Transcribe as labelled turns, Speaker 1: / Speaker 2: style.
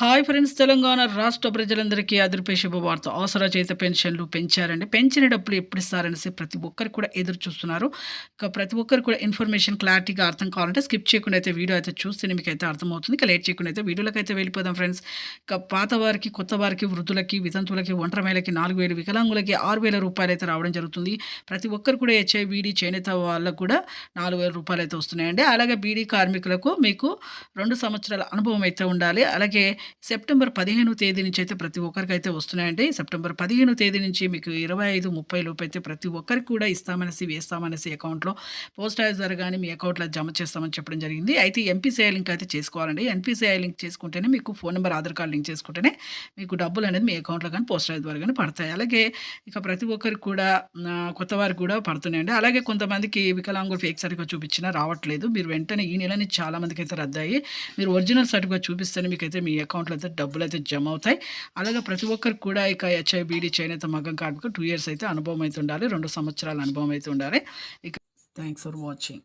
Speaker 1: Hi friends! Telangana రాష్ట్ర ప్రజలందరికీ అదిరిపే శుభవార్త. ఆసరా చేత పెన్షన్లు పెంచారండి. పెంచిన డబ్బులు ఎప్పుడిస్తారనేసి ప్రతి ఒక్కరు కూడా ఎదురు చూస్తున్నారు. ప్రతి ఒక్కరు కూడా ఇన్ఫర్మేషన్ క్లారిటీగా అర్థం కావాలంటే స్కిప్ చేయకుండా అయితే వీడియో అయితే చూస్తేనే మీకైతే అర్థమవుతుంది. ఇక లేట్ చేయకుండా అయితే వీడియోలోకైతే వెళ్ళిపోదాం ఫ్రెండ్స్. పాత వారికి, కొత్త వారికి, వృద్ధులకి, వితంతువులకి, ఒంటరి మహిళకి 4,000, వికలాంగులకి 6,000 రూపాయలైతే రావడం జరుగుతుంది. ప్రతి ఒక్కరు కూడా బీడీ, చేనేత వాళ్ళకు కూడా 4,000 రూపాయలైతే వస్తున్నాయండి. అలాగే బీడీ కార్మికులకు మీకు 2 సంవత్సరాల అనుభవం అయితే ఉండాలి. అలాగే సెప్టెంబర్ 15 తేదీ నుంచి అయితే ప్రతి ఒక్కరికైతే వస్తున్నాయండి. సెప్టెంబర్ 15 తేదీ నుంచి మీకు 25, 30 లోపైతే ప్రతి ఒక్కరికి కూడా వేస్తామనేసి అకౌంట్‌లో పోస్ట్ ఆఫీస్ ద్వారా గాని మీ అకౌంట్‌లో జమ చేస్తామని చెప్పడం జరిగింది. అయితే ఎన్‌పీసీఐ లింక్ అయితే చేసుకోవాలండి. ఎన్‌పీసీఐ లింక్ చేసుకుంటేనే మీకు phone number, Aadhaar card link చేసుకుంటేనే మీకు డబ్బులనేది మీ అకౌంట్‌లో గాని పోస్ట్ ఆఫీస్ ద్వారా గాని పడతాయి. అలాగే ఇక ప్రతి ఒక్కరికి కూడా కొత్త వారికి కూడా పడుతున్నాయండి. అలాగే కొంతమందికి వికలాంగులు ఫేక్ సర్టిఫికేట్ చూపించినా రావట్లేదు. మీరు వెంటనే ఈ నెల నుంచి చాలా మందికైతే రద్దయ్యాయి. మీరు ఒరిజినల్ సర్టిఫికేట్ చూపిస్తేనే మీకైతే మీ అకౌంట్‌లో అయితే డబ్బులైతే జమ అవుతాయి. అలాగే ప్రతి ఒక్కరికి కూడా ఇక బీడీ, చేనేత, మగ్గం కార్మికులకు 2 ఇయర్స్ అయితే అనుభవం అయితే ఉండాలి. 2 సంవత్సరాల అనుభవం అయితే ఉండాలి. ఇక థాంక్స్ ఫర్ వాచింగ్.